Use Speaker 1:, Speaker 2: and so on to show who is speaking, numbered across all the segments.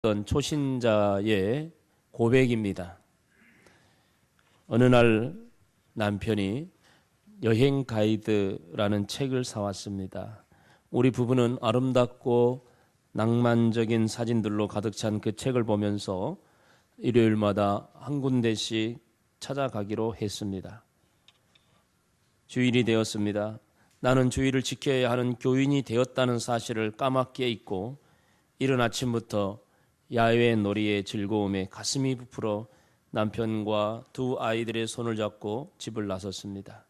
Speaker 1: 어떤 초신자의 고백입니다. 어느 날 남편이 여행 가이드라는 책을 사왔습니다. 우리 부부는 아름답고 낭만적인 사진들로 가득 찬 그 책을 보면서 일요일마다 한 군데씩 찾아가기로 했습니다. 주일이 되었습니다. 나는 주일을 지켜야 하는 교인이 되었다는 사실을 까맣게 잊고 이른 아침부터 야외 놀이의 즐거움에 가슴이 부풀어 남편과 두 아이들의 손을 잡고 집을 나섰습니다.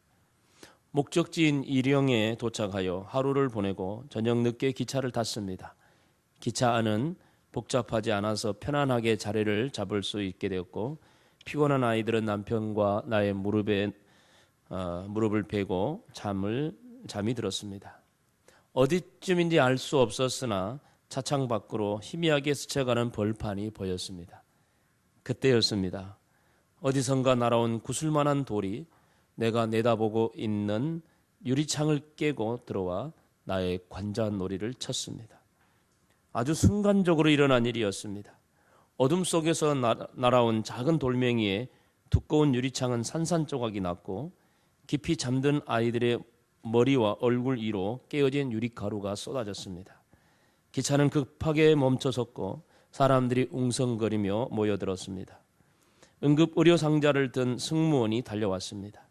Speaker 1: 목적지인 일영에 도착하여 하루를 보내고 저녁 늦게 기차를 tas습니다. 기차 안은 복잡하지 않아서 편안하게 자리를 잡을 수 있게 되었고 피곤한 아이들은 남편과 나의 무릎을 베고 잠이 들었습니다. 어디쯤인지 알 수 없었으나 차창 밖으로 희미하게 스쳐가는 벌판이 보였습니다. 그때였습니다. 어디선가 날아온 구슬만한 돌이 내가 내다보고 있는 유리창을 깨고 들어와 나의 관자놀이를 쳤습니다. 아주 순간적으로 일어난 일이었습니다. 어둠 속에서 날아온 작은 돌멩이에 두꺼운 유리창은 산산조각이 났고 깊이 잠든 아이들의 머리와 얼굴 위로 깨어진 유리가루가 쏟아졌습니다. 기차는 급하게 멈춰섰고 사람들이 웅성거리며 모여들었습니다. 응급 의료 상자를 든 승무원이 달려왔습니다.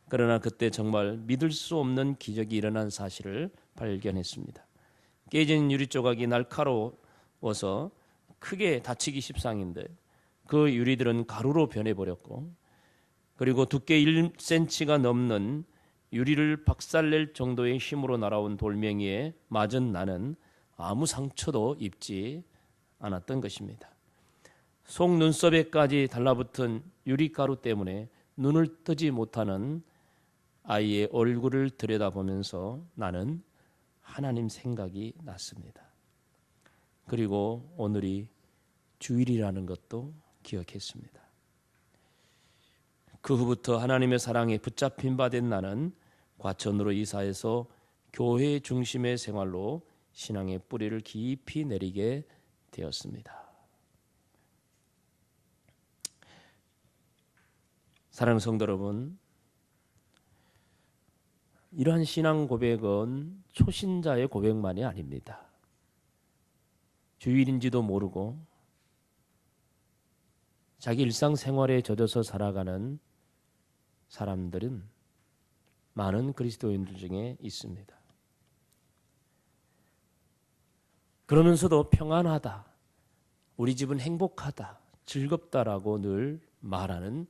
Speaker 1: 그러나 그때 정말 믿을 수 없는 기적이 일어난 사실을 발견했습니다. 깨진 유리 조각이 날카로워서 크게 다치기 십상인데 그 유리들은 가루로 변해버렸고 그리고 두께 1cm가 넘는 유리를 박살낼 정도의 힘으로 날아온 돌멩이에 맞은 나는 아무 상처도 입지 않았던 것입니다. 속눈썹에까지 달라붙은 유리가루 때문에 눈을 뜨지 못하는 아이의 얼굴을 들여다보면서 나는 하나님 생각이 났습니다. 그리고 오늘이 주일이라는 것도 기억했습니다. 그 후부터 하나님의 사랑에 붙잡힌 바 된 나는 과천으로 이사해서 교회 중심의 생활로 신앙의 뿌리를 깊이 내리게 되었습니다. 사랑하는 성도 여러분, 이러한 신앙 고백은 초신자의 고백만이 아닙니다. 주일인지도 모르고 자기 일상생활에 젖어서 살아가는 사람들은 많은 그리스도인들 중에 있습니다. 그러면서도 평안하다, 우리 집은 행복하다, 즐겁다라고 늘 말하는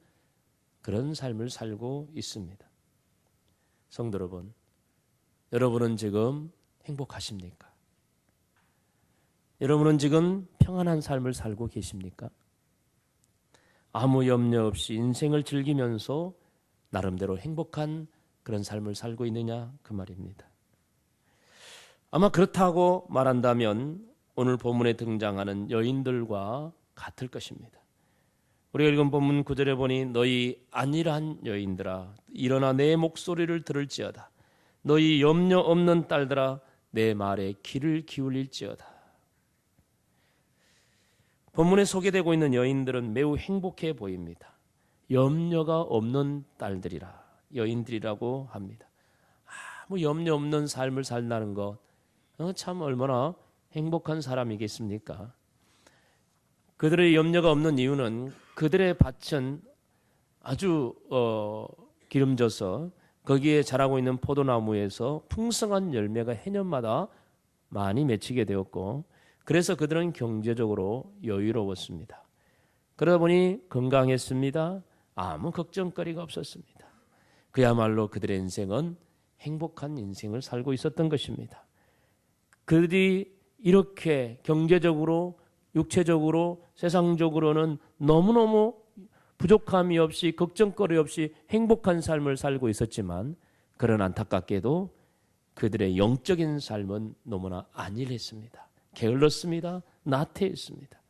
Speaker 1: 그런 삶을 살고 있습니다. 성도 여러분, 여러분은 지금 행복하십니까? 여러분은 지금 평안한 삶을 살고 계십니까? 아무 염려 없이 인생을 즐기면서 나름대로 행복한 그런 삶을 살고 있느냐 그 말입니다. 아마 그렇다고 말한다면 오늘 본문에 등장하는 여인들과 같을 것입니다. 우리가 읽은 본문 9절에 보니 너희 안일한 여인들아 일어나 내 목소리를 들을지어다. 너희 염려 없는 딸들아 내 말에 귀를 기울일지어다. 본문에 소개되고 있는 여인들은 매우 행복해 보입니다. 염려가 없는 딸들이라 여인들이라고 합니다. 아무 염려 없는 삶을 산다는 것 참 얼마나 행복한 사람이겠습니까? 그들의 염려가 없는 이유는 그들의 밭은 아주 기름져서 거기에 자라고 있는 포도나무에서 풍성한 열매가 해년마다 많이 맺히게 되었고 그래서 그들은 경제적으로 여유로웠습니다. 그러다 보니 건강했습니다. 아무 걱정거리가 없었습니다. 그야말로 그들의 인생은 행복한 인생을 살고 있었던 것입니다. 그들이 이렇게 경제적으로 육체적으로 세상적으로는 너무너무 부족함이 없이 걱정거리 없이 행복한 삶을 살고 있었지만 그런 안타깝게도 그들의 영적인 삶은 너무나 안일했습니다. 게을렀습니다. 나태했습니다.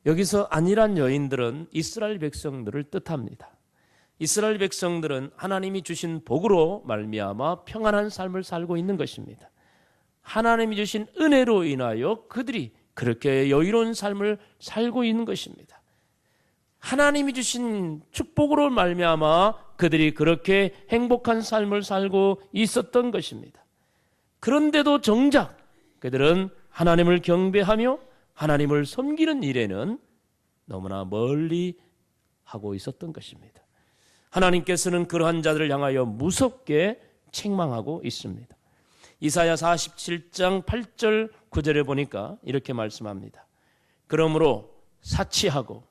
Speaker 1: 여기서 안일한 여인들은 이스라엘 백성들을 뜻합니다. 이스라엘 백성들은 하나님이 주신 복으로 말미암아 평안한 삶을 살고 있는 것입니다. 하나님이 주신 은혜로 인하여 그들이 그렇게 여유로운 삶을 살고 있는 것입니다. 하나님이 주신 축복으로 말미암아 그들이 그렇게 행복한 삶을 살고 있었던 것입니다. 그런데도 정작 그들은 하나님을 경배하며 하나님을 섬기는 일에는 너무나 멀리 하고 있었던 것입니다. 하나님께서는 그러한 자들을 향하여 무섭게 책망하고 있습니다. 이사야 47장 8절 9절에 보니까 이렇게 말씀합니다. 그러므로 사치하고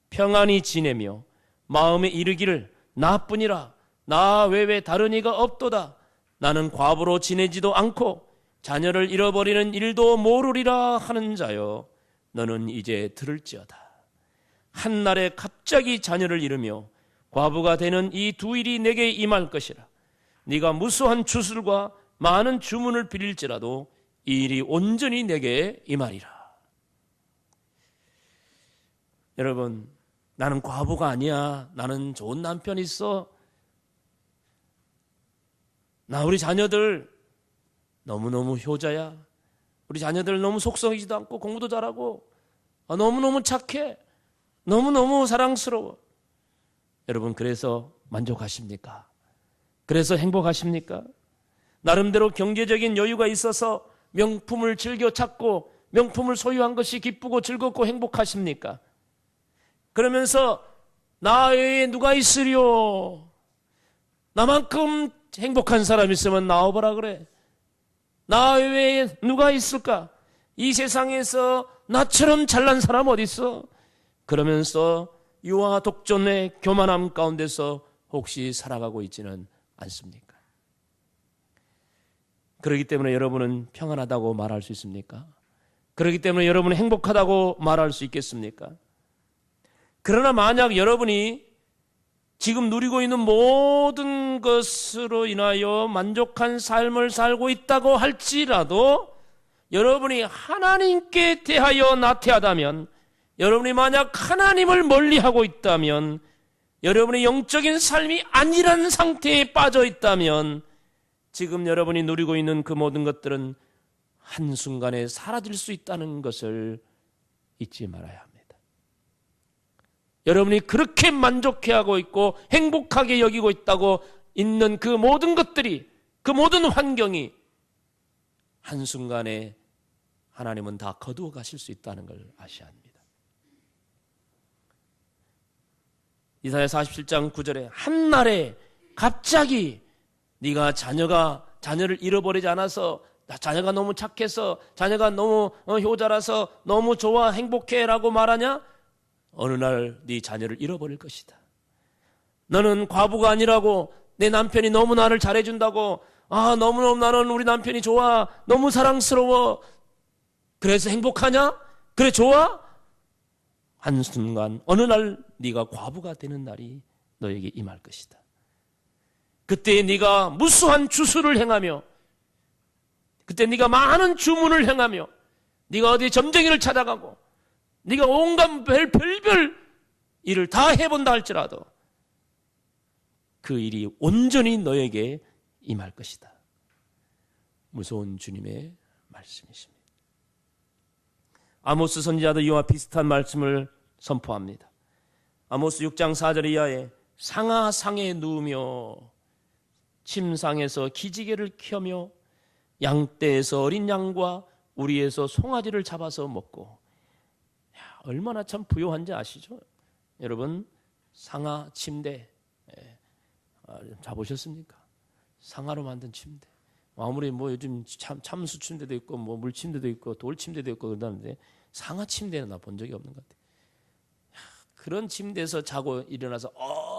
Speaker 1: 평안히 지내며 마음에 이르기를 나뿐이라 나 외에 다른 이가 없도다. 나는 과부로 지내지도 않고 자녀를 잃어버리는 일도 모르리라 하는 자여 너는 이제 들을지어다. 한날에 갑자기 자녀를 잃으며 과부가 되는 이 두 일이 내게 임할 것이라. 네가 무수한 주술과 많은 주문을 빌릴지라도 이 일이 온전히 내게 임하리라. 여러분, 나는 과부가 아니야. 나는 좋은 남편이 있어. 나 우리 자녀들 너무너무 효자야. 우리 자녀들 너무 속성이지도 않고 공부도 잘하고 너무너무 착해. 너무너무 사랑스러워. 여러분, 그래서 만족하십니까? 그래서 행복하십니까? 나름대로 경제적인 여유가 있어서 명품을 즐겨 찾고 명품을 소유한 것이 기쁘고 즐겁고 행복하십니까? 그러면서 나 외에 누가 있으리요? 나만큼 행복한 사람 있으면 나와보라 그래. 나 외에 누가 있을까? 이 세상에서 나처럼 잘난 사람 어디 있어? 그러면서 유아 독존의 교만함 가운데서 혹시 살아가고 있지는 않습니까? 그렇기 때문에 여러분은 평안하다고 말할 수 있습니까? 그렇기 때문에 여러분은 행복하다고 말할 수 있겠습니까? 그러나 만약 여러분이 지금 누리고 있는 모든 것으로 인하여 만족한 삶을 살고 있다고 할지라도 여러분이 하나님께 대하여 나태하다면, 여러분이 만약 하나님을 멀리하고 있다면, 여러분의 영적인 삶이 아니란 상태에 빠져 있다면 지금 여러분이 누리고 있는 그 모든 것들은 한순간에 사라질 수 있다는 것을 잊지 말아야 합니다. 여러분이 그렇게 만족해하고 있고 행복하게 여기고 있다고 있는 그 모든 것들이, 그 모든 환경이 한순간에 하나님은 다 거두어 가실 수 있다는 걸 아셔야 합니다. 이사야 47장 9절에 한날에 갑자기 네가 자녀를 잃어버리지 않아서, 자녀가 너무 착해서, 자녀가 너무 효자라서 너무 좋아 행복해 라고 말하냐? 어느 날 네 자녀를 잃어버릴 것이다. 너는 과부가 아니라고, 내 남편이 너무 나를 잘해준다고, 너무너무 나는 우리 남편이 좋아, 너무 사랑스러워, 그래서 행복하냐? 그래 좋아? 한순간 어느 날 네가 과부가 되는 날이 너에게 임할 것이다. 그때 네가 무수한 주술을 행하며, 그때 네가 많은 주문을 행하며, 네가 어디 점쟁이를 찾아가고, 네가 온갖 별별 일을 다 해본다 할지라도 그 일이 온전히 너에게 임할 것이다. 무서운 주님의 말씀이십니다. 아모스 선지자도 이와 비슷한 말씀을 선포합니다. 아모스 6장 4절 이하에 상하상에 누우며 침상에서 기지개를 켜며 양떼에서 어린 양과 우리에서 송아지를 잡아서 먹고, 얼마나 참 부요한지 아시죠? 여러분, 상하 침대 자보셨습니까? 상하로 만든 침대. 아무리 요즘 참수 침대도 있고 물 침대도 있고 돌 침대도 있고 그러는데 상하 침대는 나 본 적이 없는 것 같아요. 그런 침대에서 자고 일어나서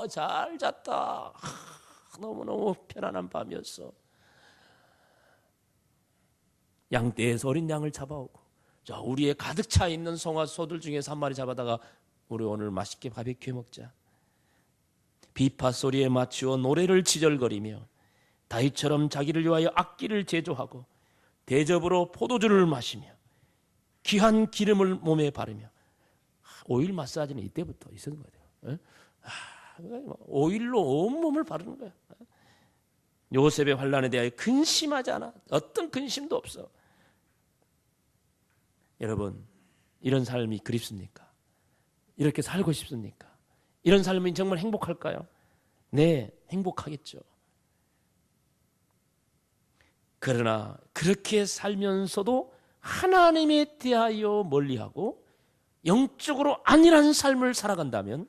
Speaker 1: 잘 잤다. 너무너무 편안한 밤이었어. 양떼에서 어린 양을 잡아오고, 우리의 가득 차 있는 송아소들 중에서 한 마리 잡아다가 우리 오늘 맛있게 바비큐 먹자. 비파 소리에 맞추어 노래를 지절거리며 다윗처럼 자기를 위하여 악기를 제조하고 대접으로 포도주를 마시며 귀한 기름을 몸에 바르며, 오일 마사지는 이때부터 있었는 거예요. 오일로 온몸을 바르는 거야. 요셉의 환난에 대하여 근심하지 않아. 어떤 근심도 없어. 여러분, 이런 삶이 그립습니까? 이렇게 살고 싶습니까? 이런 삶이 정말 행복할까요? 네, 행복하겠죠. 그러나 그렇게 살면서도 하나님에 대하여 멀리하고 영적으로 안일한 삶을 살아간다면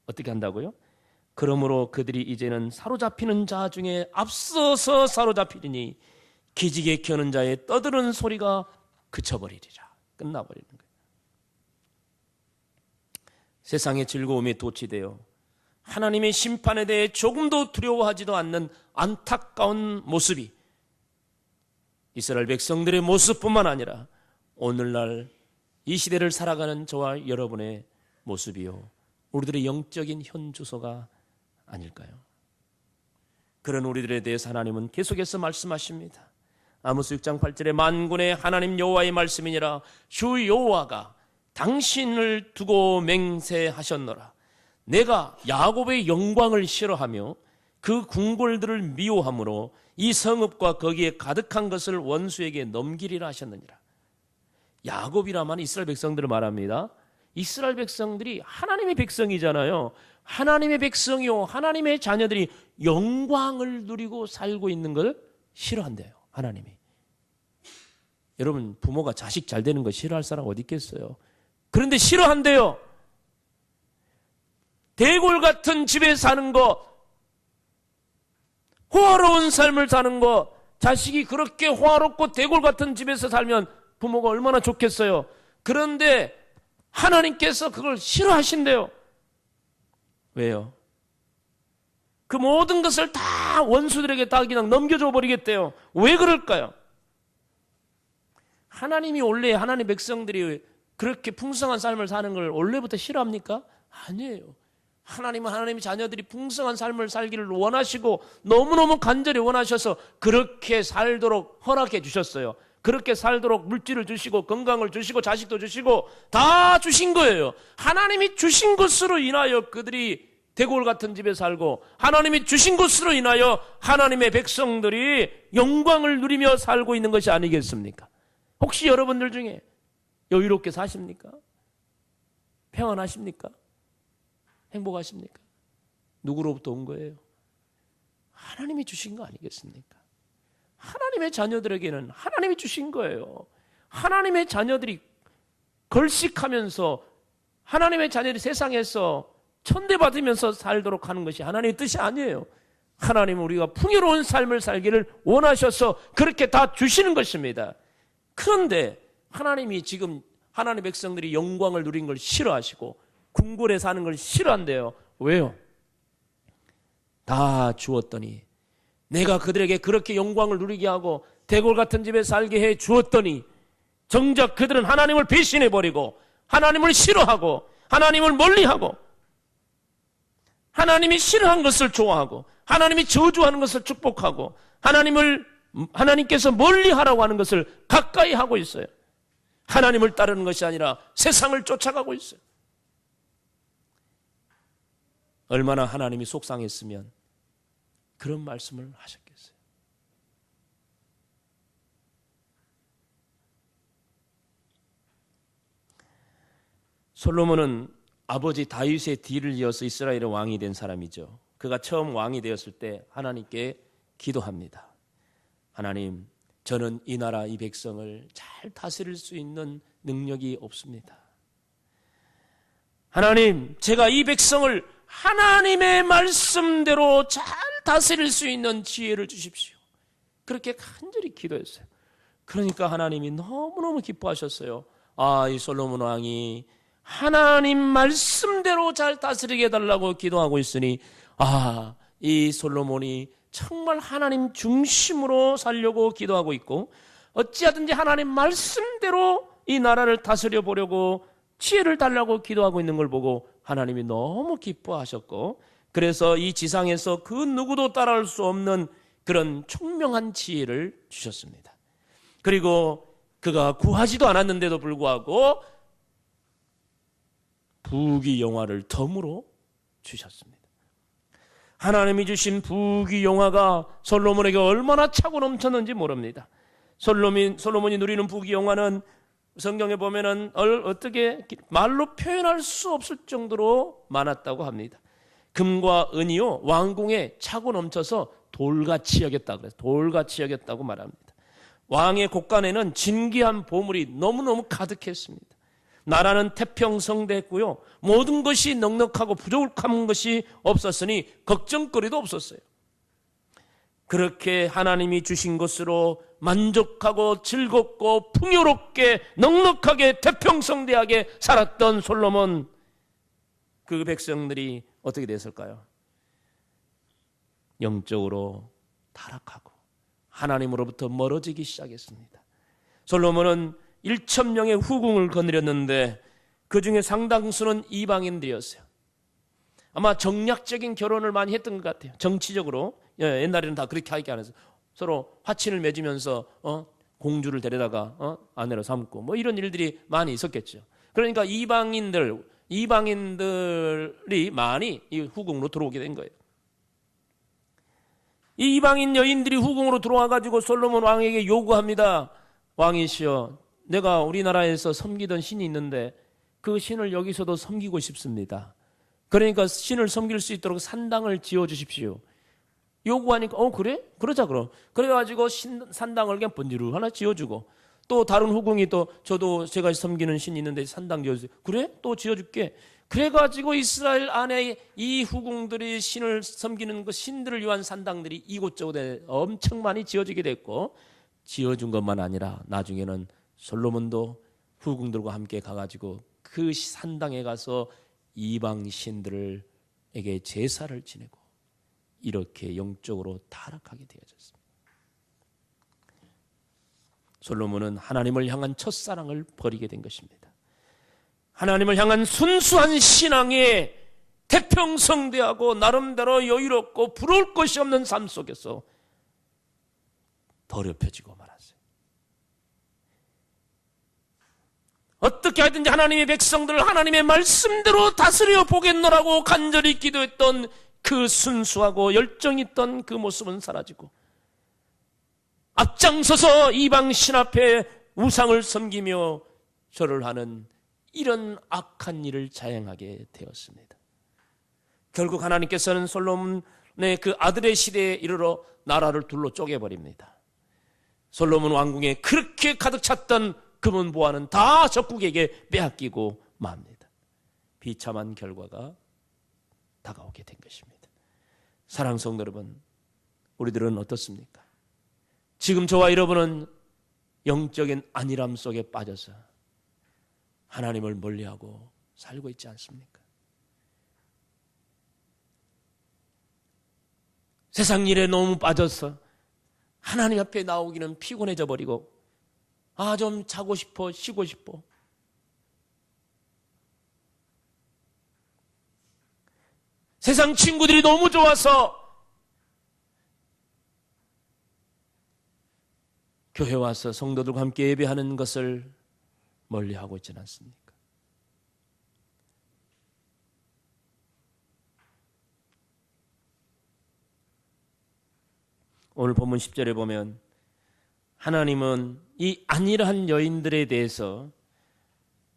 Speaker 1: 어떻게 한다고요? 그러므로 그들이 이제는 사로잡히는 자 중에 앞서서 사로잡히리니 기지개 켜는 자의 떠드는 소리가 그쳐버리리라. 끝나버리는 거예요. 세상의 즐거움에 도취되어 하나님의 심판에 대해 조금도 두려워하지도 않는 안타까운 모습이 이스라엘 백성들의 모습뿐만 아니라 오늘날 이 시대를 살아가는 저와 여러분의 모습이요, 우리들의 영적인 현주소가 아닐까요? 그런 우리들에 대해서 하나님은 계속해서 말씀하십니다. 아모스 6장 8절에 만군의 하나님 여호와의 말씀이니라. 주 여호와가 당신을 두고 맹세하셨노라. 내가 야곱의 영광을 싫어하며 그 궁궐들을 미워함으로 이 성읍과 거기에 가득한 것을 원수에게 넘기리라 하셨느니라. 야곱이라면 이스라엘 백성들을 말합니다. 이스라엘 백성들이 하나님의 백성이잖아요. 하나님의 백성이요, 하나님의 자녀들이 영광을 누리고 살고 있는 걸 싫어한대요, 하나님이. 여러분, 부모가 자식 잘 되는 거 싫어할 사람 어디 있겠어요? 그런데 싫어한대요. 대골 같은 집에 사는 거, 호화로운 삶을 사는 거, 자식이 그렇게 호화롭고 대골 같은 집에서 살면 부모가 얼마나 좋겠어요. 그런데 하나님께서 그걸 싫어하신대요. 왜요? 그 모든 것을 다 원수들에게 다 그냥 넘겨줘 버리겠대요. 왜 그럴까요? 하나님이 원래 하나님 백성들이 그렇게 풍성한 삶을 사는 걸 원래부터 싫어합니까? 아니에요. 하나님은 하나님의 자녀들이 풍성한 삶을 살기를 원하시고 너무너무 간절히 원하셔서 그렇게 살도록 허락해 주셨어요. 그렇게 살도록 물질을 주시고 건강을 주시고 자식도 주시고 다 주신 거예요. 하나님이 주신 것으로 인하여 그들이 대골 같은 집에 살고, 하나님이 주신 것으로 인하여 하나님의 백성들이 영광을 누리며 살고 있는 것이 아니겠습니까? 혹시 여러분들 중에 여유롭게 사십니까? 평안하십니까? 행복하십니까? 누구로부터 온 거예요? 하나님이 주신 거 아니겠습니까? 하나님의 자녀들에게는 하나님이 주신 거예요. 하나님의 자녀들이 걸식하면서 하나님의 자녀들이 세상에서 천대받으면서 살도록 하는 것이 하나님의 뜻이 아니에요. 하나님은 우리가 풍요로운 삶을 살기를 원하셔서 그렇게 다 주시는 것입니다. 그런데 하나님이 지금 하나님의 백성들이 영광을 누린 걸 싫어하시고 궁궐에 사는 걸 싫어한대요. 왜요? 다 주었더니, 내가 그들에게 그렇게 영광을 누리게 하고 대골 같은 집에 살게 해 주었더니 정작 그들은 하나님을 배신해버리고 하나님을 싫어하고 하나님을 멀리하고 하나님이 싫어한 것을 좋아하고 하나님이 저주하는 것을 축복하고 하나님께서 멀리하라고 하는 것을 가까이 하고 있어요. 하나님을 따르는 것이 아니라 세상을 쫓아가고 있어요. 얼마나 하나님이 속상했으면 그런 말씀을 하셨겠어요. 솔로몬은 아버지 다윗의 뒤를 이어서 이스라엘의 왕이 된 사람이죠. 그가 처음 왕이 되었을 때 하나님께 기도합니다. 하나님, 저는 이 나라 이 백성을 잘 다스릴 수 있는 능력이 없습니다. 하나님, 제가 이 백성을 하나님의 말씀대로 잘 다스릴 수 있는 지혜를 주십시오. 그렇게 간절히 기도했어요. 그러니까 하나님이 너무너무 기뻐하셨어요. 이 솔로몬 왕이 하나님 말씀대로 잘 다스리게 해달라고 기도하고 있으니 이 솔로몬이 정말 하나님 중심으로 살려고 기도하고 있고 어찌하든지 하나님 말씀대로 이 나라를 다스려 보려고 지혜를 달라고 기도하고 있는 걸 보고 하나님이 너무 기뻐하셨고, 그래서 이 지상에서 그 누구도 따라올 수 없는 그런 총명한 지혜를 주셨습니다. 그리고 그가 구하지도 않았는데도 불구하고 부귀영화를 덤으로 주셨습니다. 하나님이 주신 부귀영화가 솔로몬에게 얼마나 차고 넘쳤는지 모릅니다. 솔로몬이 누리는 부귀영화는 성경에 보면은 어떻게 말로 표현할 수 없을 정도로 많았다고 합니다. 금과 은이요 왕궁에 차고 넘쳐서 돌같이 여겼다 그래서 돌같이 여겼다고 말합니다. 왕의 곳간에는 진귀한 보물이 너무너무 가득했습니다. 나라는 태평성대했고요. 모든 것이 넉넉하고 부족한 것이 없었으니 걱정거리도 없었어요. 그렇게 하나님이 주신 것으로 만족하고 즐겁고 풍요롭게 넉넉하게 태평성대하게 살았던 솔로몬, 그 백성들이 어떻게 됐을까요? 영적으로 타락하고 하나님으로부터 멀어지기 시작했습니다. 솔로몬은 1,000명의 후궁을 거느렸는데 그 중에 상당수는 이방인들이었어요. 아마 정략적인 결혼을 많이 했던 것 같아요. 정치적으로. 옛날에는 다 그렇게 하게 안 해서 서로 화친을 맺으면서 공주를 데려다가 아내로 삼고 뭐 이런 일들이 많이 있었겠죠. 그러니까 이방인들이 많이 이 후궁으로 들어오게 된 거예요. 이 이방인 여인들이 후궁으로 들어와가지고 솔로몬 왕에게 요구합니다. 왕이시여, 내가 우리나라에서 섬기던 신이 있는데 그 신을 여기서도 섬기고 싶습니다. 그러니까 신을 섬길 수 있도록 산당을 지어주십시오. 요구하니까 그래? 그러자 그럼. 그래가지고 산당을 그냥 번지르 하나 지어주고, 또 다른 후궁이 또 저도 제가 섬기는 신이 있는데 산당 지어주세요. 그래? 또 지어줄게. 그래가지고 이스라엘 안에 이 후궁들이 신을 섬기는 그 신들을 위한 산당들이 이곳저곳에 엄청 많이 지어지게 됐고, 지어준 것만 아니라 나중에는 솔로몬도 후궁들과 함께 가가지고 그 산당에 가서 이방 신들에게 제사를 지내고 이렇게 영적으로 타락하게 되어졌습니다. 솔로몬은 하나님을 향한 첫사랑을 버리게 된 것입니다. 하나님을 향한 순수한 신앙에 태평성대하고 나름대로 여유롭고 부러울 것이 없는 삶 속에서 더럽혀지고 말았어요. 어떻게 하든지 하나님의 백성들을 하나님의 말씀대로 다스려 보겠노라고 간절히 기도했던 그 순수하고 열정 있던 그 모습은 사라지고 앞장서서 이방 신 앞에 우상을 섬기며 절을 하는 이런 악한 일을 자행하게 되었습니다. 결국 하나님께서는 솔로몬의 그 아들의 시대에 이르러 나라를 둘로 쪼개버립니다. 솔로몬 왕궁에 그렇게 가득 찼던 금은 보화는 다 적국에게 빼앗기고 맙니다. 비참한 결과가 다가오게 된 것입니다. 사랑하는 성도 여러분, 우리들은 어떻습니까? 지금 저와 여러분은 영적인 안일함 속에 빠져서 하나님을 멀리하고 살고 있지 않습니까? 세상 일에 너무 빠져서 하나님 앞에 나오기는 피곤해져 버리고 좀 자고 싶어, 쉬고 싶어. 세상 친구들이 너무 좋아서 교회 와서 성도들과 함께 예배하는 것을 멀리하고 있지는 않습니까? 오늘 본문 10절에 보면 하나님은 이 안일한 여인들에 대해서,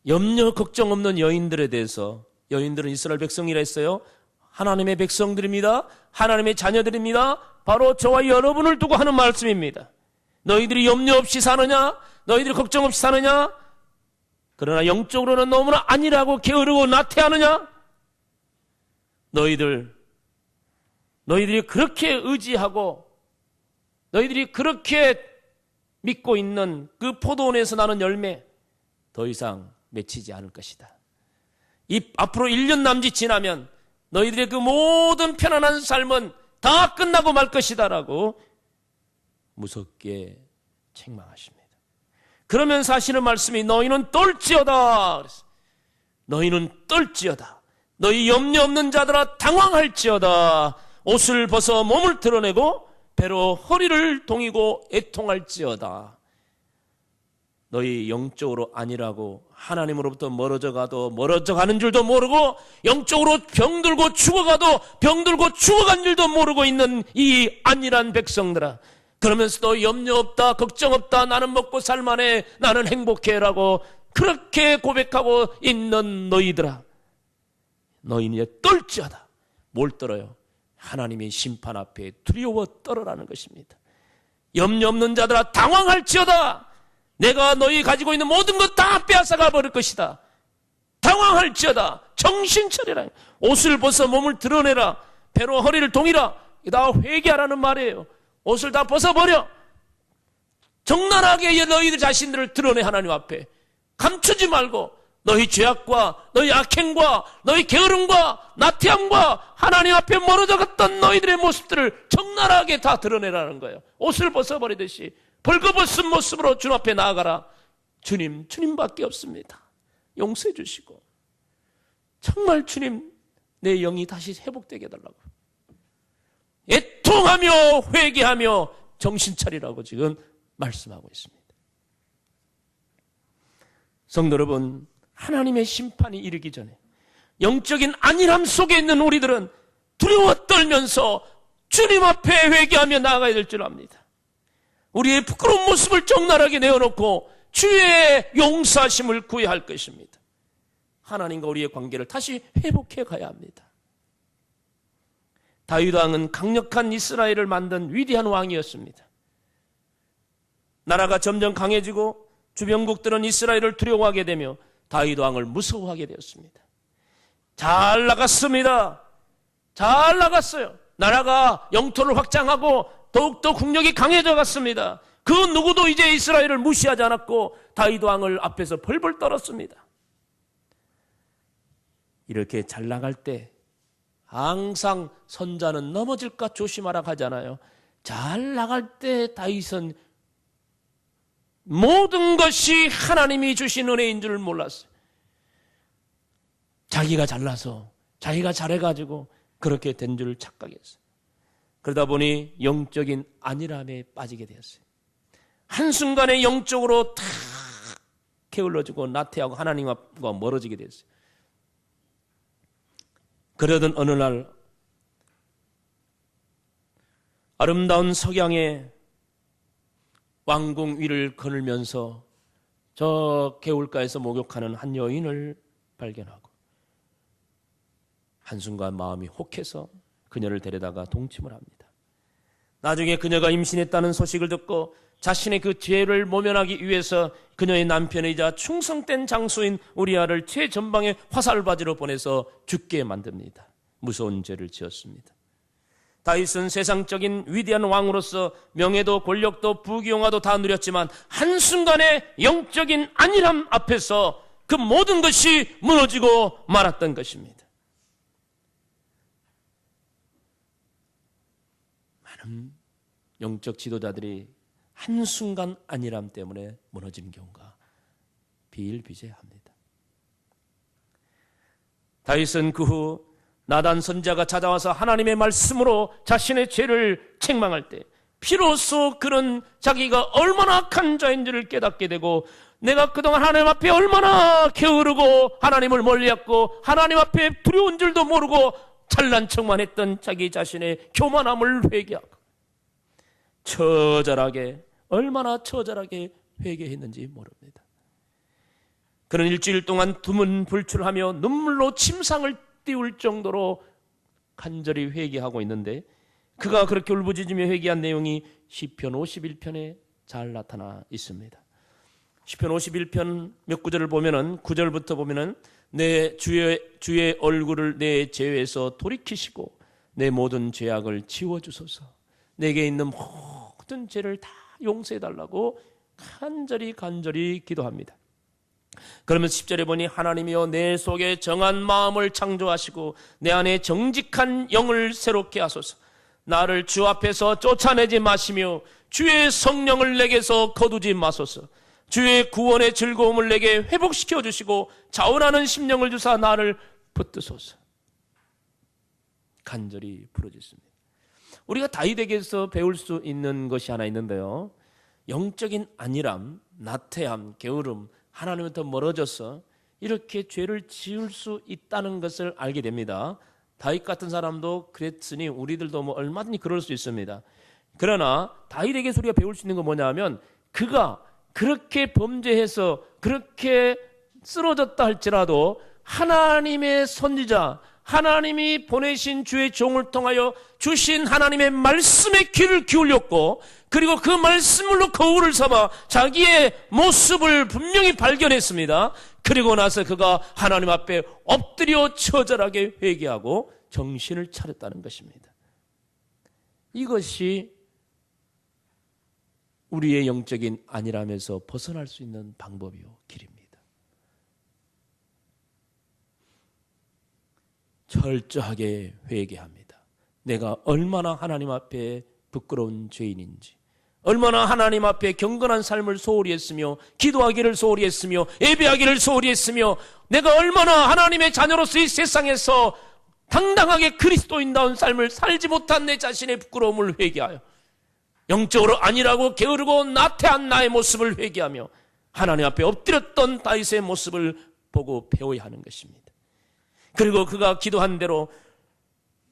Speaker 1: 염려 걱정 없는 여인들에 대해서, 여인들은 이스라엘 백성이라 했어요. 하나님의 백성들입니다. 하나님의 자녀들입니다. 바로 저와 여러분을 두고 하는 말씀입니다. 너희들이 염려 없이 사느냐? 너희들이 걱정 없이 사느냐? 그러나 영적으로는 너무나 안일하고 게으르고 나태하느냐? 너희들이 그렇게 의지하고 너희들이 그렇게 믿고 있는 그 포도원에서 나는 열매 더 이상 맺히지 않을 것이다. 앞으로 1년 남짓 지나면 너희들의 그 모든 편안한 삶은 다 끝나고 말 것이다 라고 무섭게 책망하십니다. 그러면서 하시는 말씀이 너희는 떨지어다. 너희는 떨지어다. 너희 염려 없는 자들아 당황할지어다. 옷을 벗어 몸을 드러내고 배로 허리를 동이고 애통할지어다. 너희 영적으로 안일하고 하나님으로부터 멀어져 가는 줄도 모르고 영적으로 병들고 죽어간 줄도 모르고 있는 이 안일한 백성들아, 그러면서도 염려 없다, 걱정 없다, 나는 먹고 살만해, 나는 행복해라고 그렇게 고백하고 있는 너희들아, 너희는 이제 떨지어다. 뭘 떨어요? 하나님의 심판 앞에 두려워 떨어라는 것입니다. 염려 없는 자들아 당황할지어다. 내가 너희 가지고 있는 모든 것 다 빼앗아가 버릴 것이다. 당황할지어다. 정신 차리라. 옷을 벗어 몸을 드러내라. 배로 허리를 동이라. 다 회개하라는 말이에요. 옷을 다 벗어버려. 적나라하게 너희들 자신들을 드러내. 하나님 앞에 감추지 말고 너희 죄악과 너희 악행과 너희 게으름과 나태함과 하나님 앞에 멀어져 갔던 너희들의 모습들을 적나라하게 다 드러내라는 거예요. 옷을 벗어버리듯이 벌거벗은 모습으로 주님 앞에 나아가라. 주님밖에 없습니다. 용서해 주시고 정말 주님 내 영이 다시 회복되게 해달라고 애통하며 회개하며 정신 차리라고 지금 말씀하고 있습니다. 성도 여러분, 하나님의 심판이 이르기 전에 영적인 안일함 속에 있는 우리들은 두려워 떨면서 주님 앞에 회개하며 나아가야 될 줄 압니다. 우리의 부끄러운 모습을 적나라하게 내어놓고 주의 용서하심을 구해야 할 것입니다. 하나님과 우리의 관계를 다시 회복해 가야 합니다. 다윗 왕은 강력한 이스라엘을 만든 위대한 왕이었습니다. 나라가 점점 강해지고 주변국들은 이스라엘을 두려워하게 되며 다윗 왕을 무서워하게 되었습니다. 잘 나갔습니다. 잘 나갔어요. 나라가 영토를 확장하고 더욱더 국력이 강해져 갔습니다. 그 누구도 이제 이스라엘을 무시하지 않았고 다윗 왕을 앞에서 벌벌 떨었습니다. 이렇게 잘 나갈 때 항상 선자는 넘어질까 조심하라 하잖아요. 잘 나갈 때 다윗은 모든 것이 하나님이 주신 은혜인 줄 몰랐어요. 자기가 잘나서 자기가 잘해가지고 그렇게 된 줄 착각했어요. 그러다 보니 영적인 안일함에 빠지게 되었어요. 한순간에 영적으로 탁 게을러지고 나태하고 하나님과 멀어지게 되었어요. 그러던 어느 날 아름다운 석양에 왕궁 위를 거닐면서 저 개울가에서 목욕하는 한 여인을 발견하고 한순간 마음이 혹해서 그녀를 데려다가 동침을 합니다. 나중에 그녀가 임신했다는 소식을 듣고 자신의 그 죄를 모면하기 위해서 그녀의 남편이자 충성된 장수인 우리아를 최전방의 화살바지로 보내서 죽게 만듭니다. 무서운 죄를 지었습니다. 다윗은 세상적인 위대한 왕으로서 명예도 권력도 부귀영화도 다 누렸지만 한순간에 영적인 안일함 앞에서 그 모든 것이 무너지고 말았던 것입니다. 많은 영적 지도자들이 한순간 안일함 때문에 무너진 경우가 비일비재합니다. 다윗은 그 후 나단 선지자가 찾아와서 하나님의 말씀으로 자신의 죄를 책망할 때 비로소 그런 자기가 얼마나 악한 자인지를 깨닫게 되고 내가 그동안 하나님 앞에 얼마나 게으르고 하나님을 멀리했고 하나님 앞에 두려운 줄도 모르고 잘난 척만 했던 자기 자신의 교만함을 회개하고 얼마나 처절하게 회개했는지 모릅니다. 그는 일주일 동안 두문불출하며 눈물로 침상을 띄울 정도로 간절히 회개하고 있는데 그가 그렇게 울부짖으며 회개한 내용이 시편 51편에 잘 나타나 있습니다. 시편 51편 몇 구절을 보면은 9절부터 보면은 내 주의 얼굴을 내 죄에서 돌이키시고 내 모든 죄악을 지워주소서. 내게 있는 모든 죄를 다 용서해달라고 간절히 기도합니다. 그러면 10절에 보니 하나님이여 내 속에 정한 마음을 창조하시고 내 안에 정직한 영을 새롭게 하소서. 나를 주 앞에서 쫓아내지 마시며 주의 성령을 내게서 거두지 마소서. 주의 구원의 즐거움을 내게 회복시켜 주시고 자원하는 심령을 주사 나를 붙드소서. 간절히 부르짖습니다. 우리가 다윗에게서 배울 수 있는 것이 하나 있는데요. 영적인 안일함, 나태함, 게으름, 하나님부터 멀어져서 이렇게 죄를 지을 수 있다는 것을 알게 됩니다. 다윗 같은 사람도 그랬으니 우리들도 얼마든지 그럴 수 있습니다. 그러나 다윗에게서 우리가 배울 수 있는 건 뭐냐 하면 그가 그렇게 범죄해서 그렇게 쓰러졌다 할지라도 하나님의 선지자, 하나님이 보내신 주의 종을 통하여 주신 하나님의 말씀에 귀를 기울였고, 그리고 그 말씀으로 거울을 삼아 자기의 모습을 분명히 발견했습니다. 그리고 나서 그가 하나님 앞에 엎드려 처절하게 회개하고 정신을 차렸다는 것입니다. 이것이 우리의 영적인 안일함에서 벗어날 수 있는 방법이요, 길입니다. 철저하게 회개합니다. 내가 얼마나 하나님 앞에 부끄러운 죄인인지, 얼마나 하나님 앞에 경건한 삶을 소홀히 했으며, 기도하기를 소홀히 했으며, 예배하기를 소홀히 했으며, 내가 얼마나 하나님의 자녀로서 이 세상에서 당당하게 그리스도인다운 삶을 살지 못한 내 자신의 부끄러움을 회개하여 영적으로 아니라고 게으르고 나태한 나의 모습을 회개하며 하나님 앞에 엎드렸던 다윗의 모습을 보고 배워야 하는 것입니다. 그리고 그가 기도한 대로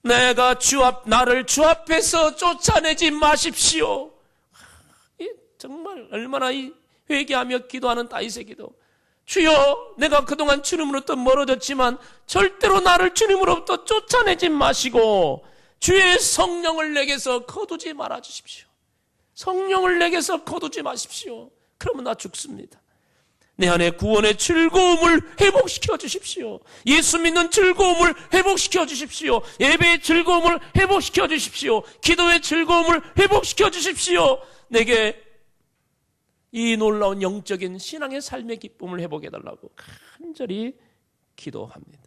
Speaker 1: 내가 나를 주 앞에서 쫓아내지 마십시오. 정말 얼마나 이 회개하며 기도하는 다윗의 기도. 주여, 내가 그동안 주님으로부터 멀어졌지만 절대로 나를 주님으로부터 쫓아내지 마시고 주의 성령을 내게서 거두지 말아 주십시오. 성령을 내게서 거두지 마십시오. 그러면 나 죽습니다. 내 안에 구원의 즐거움을 회복시켜 주십시오. 예수 믿는 즐거움을 회복시켜 주십시오. 예배의 즐거움을 회복시켜 주십시오. 기도의 즐거움을 회복시켜 주십시오. 내게 이 놀라운 영적인 신앙의 삶의 기쁨을 회복해 달라고 간절히 기도합니다.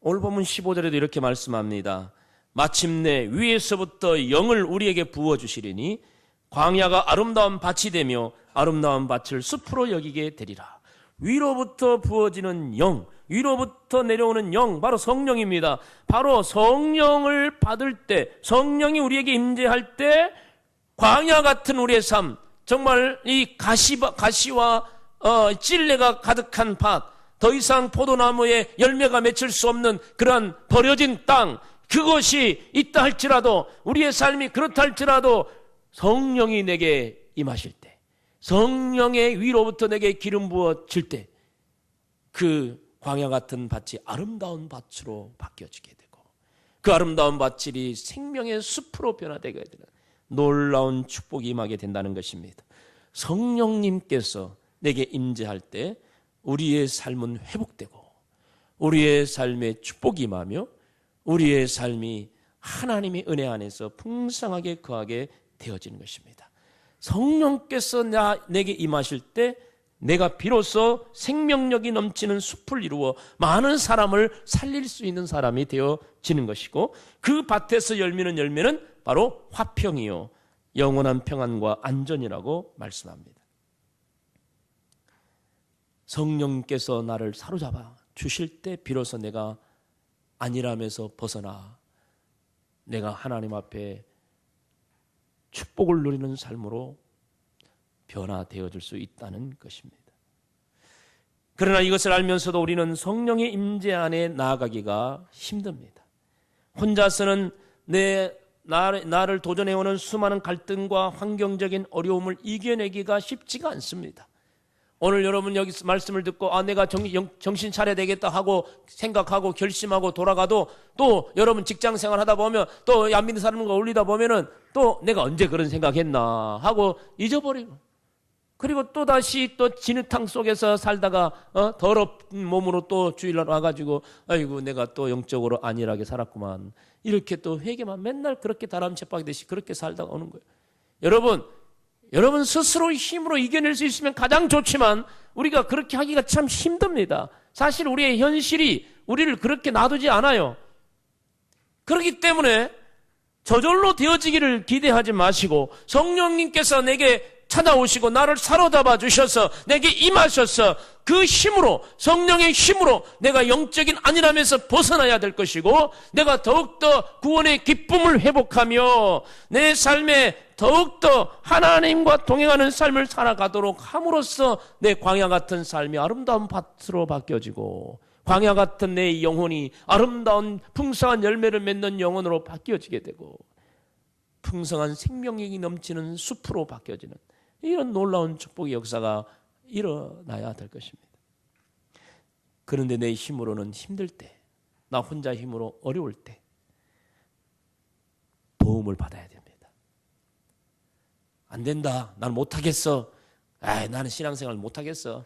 Speaker 1: 오늘 본문 15절에도 이렇게 말씀합니다. 마침내 위에서부터 영을 우리에게 부어주시리니 광야가 아름다운 밭이 되며 아름다운 밭을 숲으로 여기게 되리라. 위로부터 부어지는 영, 위로부터 내려오는 영, 바로 성령입니다. 바로 성령을 받을 때, 성령이 우리에게 임재할 때 광야 같은 우리의 삶, 정말 이 가시와 찔레가 가득한 밭, 더 이상 포도나무에 열매가 맺힐 수 없는 그러한 버려진 땅, 그것이 있다 할지라도, 우리의 삶이 그렇다 할지라도 성령이 내게 임하실 때, 성령의 위로부터 내게 기름 부어질 때 그 광야 같은 밭이 아름다운 밭으로 바뀌어지게 되고 그 아름다운 밭이 생명의 숲으로 변화되게 되는 놀라운 축복이 임하게 된다는 것입니다. 성령님께서 내게 임재할 때 우리의 삶은 회복되고 우리의 삶에 축복이 임하며 우리의 삶이 하나님의 은혜 안에서 풍성하게 거하게 되어지는 것입니다. 성령께서 내게 임하실 때 내가 비로소 생명력이 넘치는 숲을 이루어 많은 사람을 살릴 수 있는 사람이 되어지는 것이고, 그 밭에서 열리는 열매는 바로 화평이요 영원한 평안과 안전이라고 말씀합니다. 성령께서 나를 사로잡아 주실 때 비로소 내가 안일함에서 벗어나 내가 하나님 앞에 축복을 누리는 삶으로 변화되어질 수 있다는 것입니다. 그러나 이것을 알면서도 우리는 성령의 임재 안에 나아가기가 힘듭니다. 혼자서는 나를 도전해오는 수많은 갈등과 환경적인 어려움을 이겨내기가 쉽지가 않습니다. 오늘 여러분 여기 말씀을 듣고 내가 정신 차려야 되겠다 하고 생각하고 결심하고 돌아가도 또 여러분 직장생활 하다 보면 또 안 믿는 사람과 어울리다 보면은 또 내가 언제 그런 생각했나 하고 잊어버리고, 그리고 또 다시 또 진흙탕 속에서 살다가 더럽은 몸으로 또 주일날 와가지고 아이고 내가 또 영적으로 안일하게 살았구만, 이렇게 또 회개만 맨날 그렇게 다람쥐박듯이 그렇게 살다가 오는 거예요. 여러분 스스로 힘으로 이겨낼 수 있으면 가장 좋지만 우리가 그렇게 하기가 참 힘듭니다. 사실 우리의 현실이 우리를 그렇게 놔두지 않아요. 그렇기 때문에 저절로 되어지기를 기대하지 마시고 성령님께서 내게 찾아오시고 나를 사로잡아 주셔서 내게 임하셔서 그 힘으로, 성령의 힘으로 내가 영적인 안일함에서 벗어나야 될 것이고, 내가 더욱더 구원의 기쁨을 회복하며 내 삶에 더욱더 하나님과 동행하는 삶을 살아가도록 함으로써 내 광야 같은 삶이 아름다운 밭으로 바뀌어지고 광야 같은 내 영혼이 아름다운 풍성한 열매를 맺는 영혼으로 바뀌어지게 되고, 풍성한 생명력이 넘치는 숲으로 바뀌어지는 이런 놀라운 축복의 역사가 일어나야 될 것입니다. 그런데 내 힘으로는 힘들 때, 나 혼자 힘으로 어려울 때 도움을 받아야 됩니다. 안 된다, 나는 못하겠어, 나는 신앙생활 못하겠어,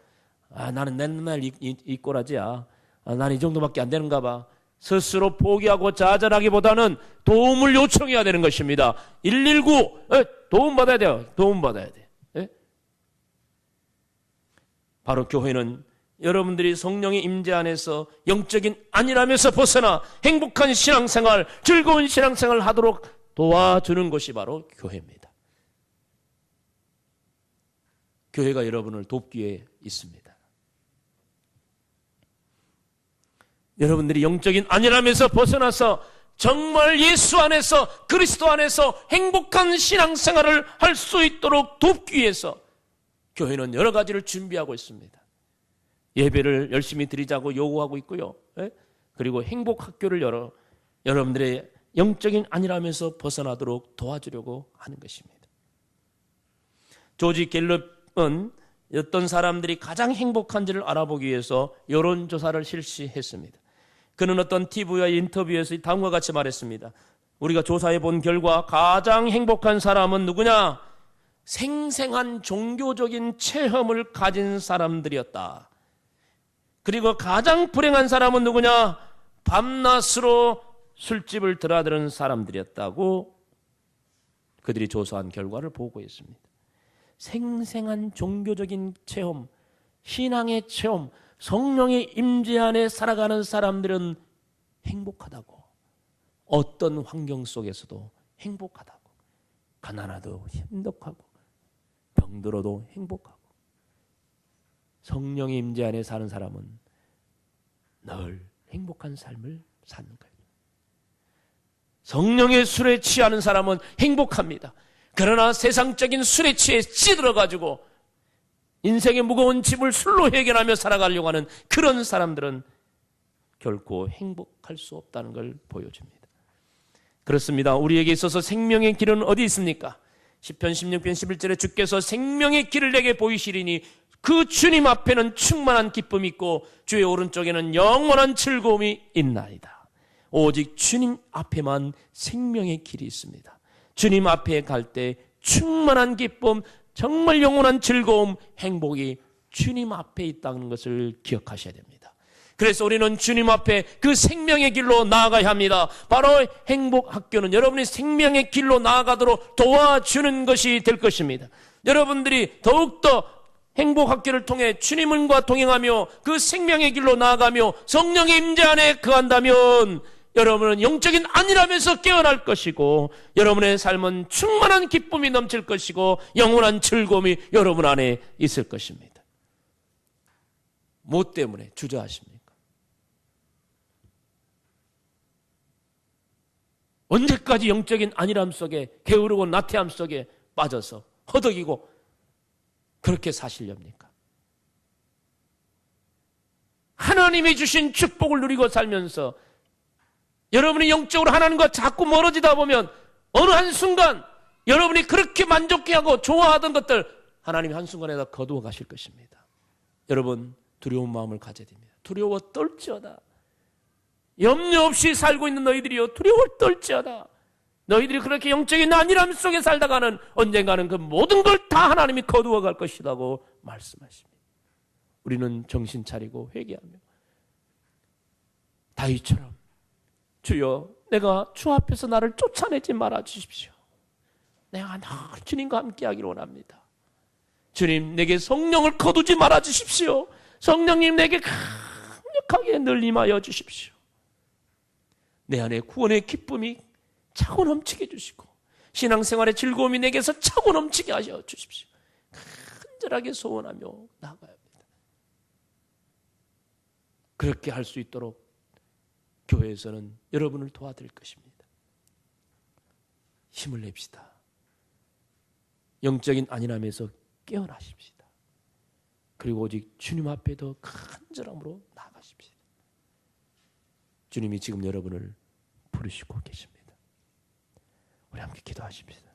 Speaker 1: 나는 맨날 이 꼬라지야, 나는 이 정도밖에 안 되는가 봐. 스스로 포기하고 좌절하기보다는 도움을 요청해야 되는 것입니다. 119 도움 받아야 돼요. 도움 받아야 돼. 바로 교회는 여러분들이 성령의 임재 안에서 영적인 안일함에서 벗어나 행복한 신앙생활, 즐거운 신앙생활을 하도록 도와주는 것이 바로 교회입니다. 교회가 여러분을 돕기에 있습니다. 여러분들이 영적인 안일함에서 벗어나서 정말 예수 안에서, 그리스도 안에서 행복한 신앙생활을 할 수 있도록 돕기 위해서 교회는 여러 가지를 준비하고 있습니다. 예배를 열심히 드리자고 요구하고 있고요. 그리고 행복학교를 열어 여러분들의 영적인 안일함에서 벗어나도록 도와주려고 하는 것입니다. 조지 갤럽은 어떤 사람들이 가장 행복한지를 알아보기 위해서 여론조사를 실시했습니다. 그는 어떤 TV와의 인터뷰에서 다음과 같이 말했습니다. 우리가 조사해 본 결과 가장 행복한 사람은 누구냐? 생생한 종교적인 체험을 가진 사람들이었다. 그리고 가장 불행한 사람은 누구냐? 밤낮으로 술집을 드나드는 사람들이었다고 그들이 조사한 결과를 보고했습니다. 생생한 종교적인 체험, 신앙의 체험, 성령의 임재 안에 살아가는 사람들은 행복하다고. 어떤 환경 속에서도 행복하다고. 가난하도 행복하고 병들어도 행복하고. 성령의 임재 안에 사는 사람은 늘 행복한 삶을 사는 거예요. 성령의 술에 취하는 사람은 행복합니다. 그러나 세상적인 술에 취해 찌들어가지고 인생의 무거운 짐을 술로 해결하며 살아가려고 하는 그런 사람들은 결코 행복할 수 없다는 걸 보여줍니다. 그렇습니다. 우리에게 있어서 생명의 길은 어디 있습니까? 시편 16편 11절에 주께서 생명의 길을 내게 보이시리니 그 주님 앞에는 충만한 기쁨이 있고 주의 오른쪽에는 영원한 즐거움이 있나이다. 오직 주님 앞에만 생명의 길이 있습니다. 주님 앞에 갈 때 충만한 기쁨, 정말 영원한 즐거움, 행복이 주님 앞에 있다는 것을 기억하셔야 됩니다. 그래서 우리는 주님 앞에 그 생명의 길로 나아가야 합니다. 바로 행복학교는 여러분이 생명의 길로 나아가도록 도와주는 것이 될 것입니다. 여러분들이 더욱더 행복학교를 통해 주님과 동행하며 그 생명의 길로 나아가며 성령의 임재 안에 거한다면 여러분은 영적인 안일함에서 깨어날 것이고 여러분의 삶은 충만한 기쁨이 넘칠 것이고 영원한 즐거움이 여러분 안에 있을 것입니다. 뭐 때문에 주저하십니까? 언제까지 영적인 안일함 속에 게으르고 나태함 속에 빠져서 허덕이고 그렇게 사시렵니까? 하나님이 주신 축복을 누리고 살면서 여러분이 영적으로 하나님과 자꾸 멀어지다 보면 어느 한순간 여러분이 그렇게 만족해하고 좋아하던 것들 하나님이 한순간에 다 거두어 가실 것입니다. 여러분 두려운 마음을 가져야 됩니다. 두려워 떨지어다. 염려 없이 살고 있는 너희들이여 두려워 떨지어다. 너희들이 그렇게 영적인 안일함 속에 살다가는 언젠가는 그 모든 걸 다 하나님이 거두어 갈 것이라고 말씀하십니다. 우리는 정신 차리고 회개하며 다윗처럼 주여 내가 주 앞에서 나를 쫓아내지 말아 주십시오. 내가 늘 주님과 함께 하기를 원합니다. 주님 내게 성령을 거두지 말아 주십시오. 성령님 내게 강력하게 늘 임하여 주십시오. 내 안에 구원의 기쁨이 차고 넘치게 해주시고 신앙생활의 즐거움이 내게서 차고 넘치게 하셔 주십시오. 간절하게 소원하며 나아가야 합니다. 그렇게 할 수 있도록 교회에서는 여러분을 도와드릴 것입니다. 힘을 냅시다. 영적인 안일함에서 깨어나십시다. 그리고 오직 주님 앞에 더 간절함으로 나아가십시다. 주님이 지금 여러분을 부르시고 계십니다. 우리 함께 기도하십시다.